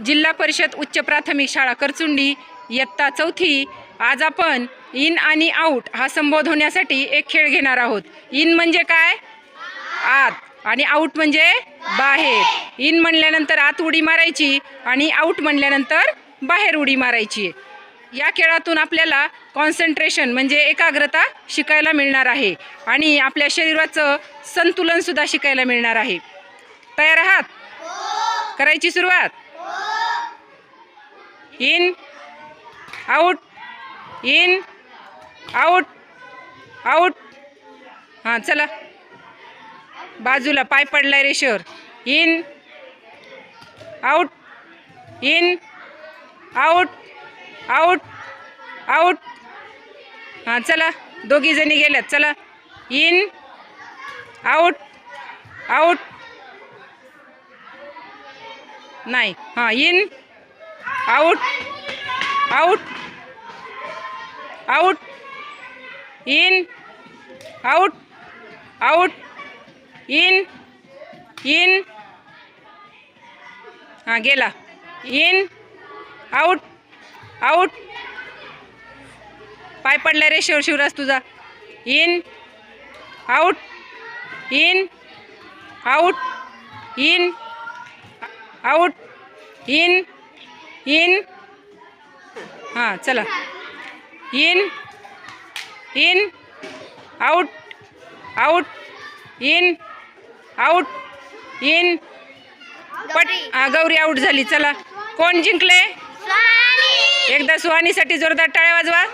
जिल्हा परिषद उच्च प्राथमिक शाळा करचुंडी इयत्ता 4थी। आज आपण इन आणि आउट हा संबोध होण्यासाठी एक खेळ घेणार आहोत। इन म्हणजे काय? आत, आणि आउट म्हणजे बाहेर। इन म्हणल्यानंतर आत उडी मारायची आणि आउट म्हणल्यानंतर बाहेर उडी मारायची। या खेळातून आपल्याला कॉन्सन्ट्रेशन म्हणजे एकाग्रता शिकायला मिळणार आहे आणि आपल्या शरीराचं संतुलन सुद्धा शिकायला मिळणार आहे। तयार आहात? करायची सुरुवात। In out, in out, out. हां चला, बाजूला पाय पडलाय रेषेवर। In out, in out, out, out. हां चला, दोघी जणी गेल्यात। चला, इन आउट, आउट। नाही, हां in out, out, out, in out, out, in, in. हां गेला। In out, out. पाय पडला रेषेवर शिवराज तुझा। In out, in out, in out, in, in. हां चला, in, in out, out, in out, in. पट गौरी आउट झाली। चला, कोण जिंकले? एकदा सुहानीसाठी जोरदार टाळ्या वाजवा।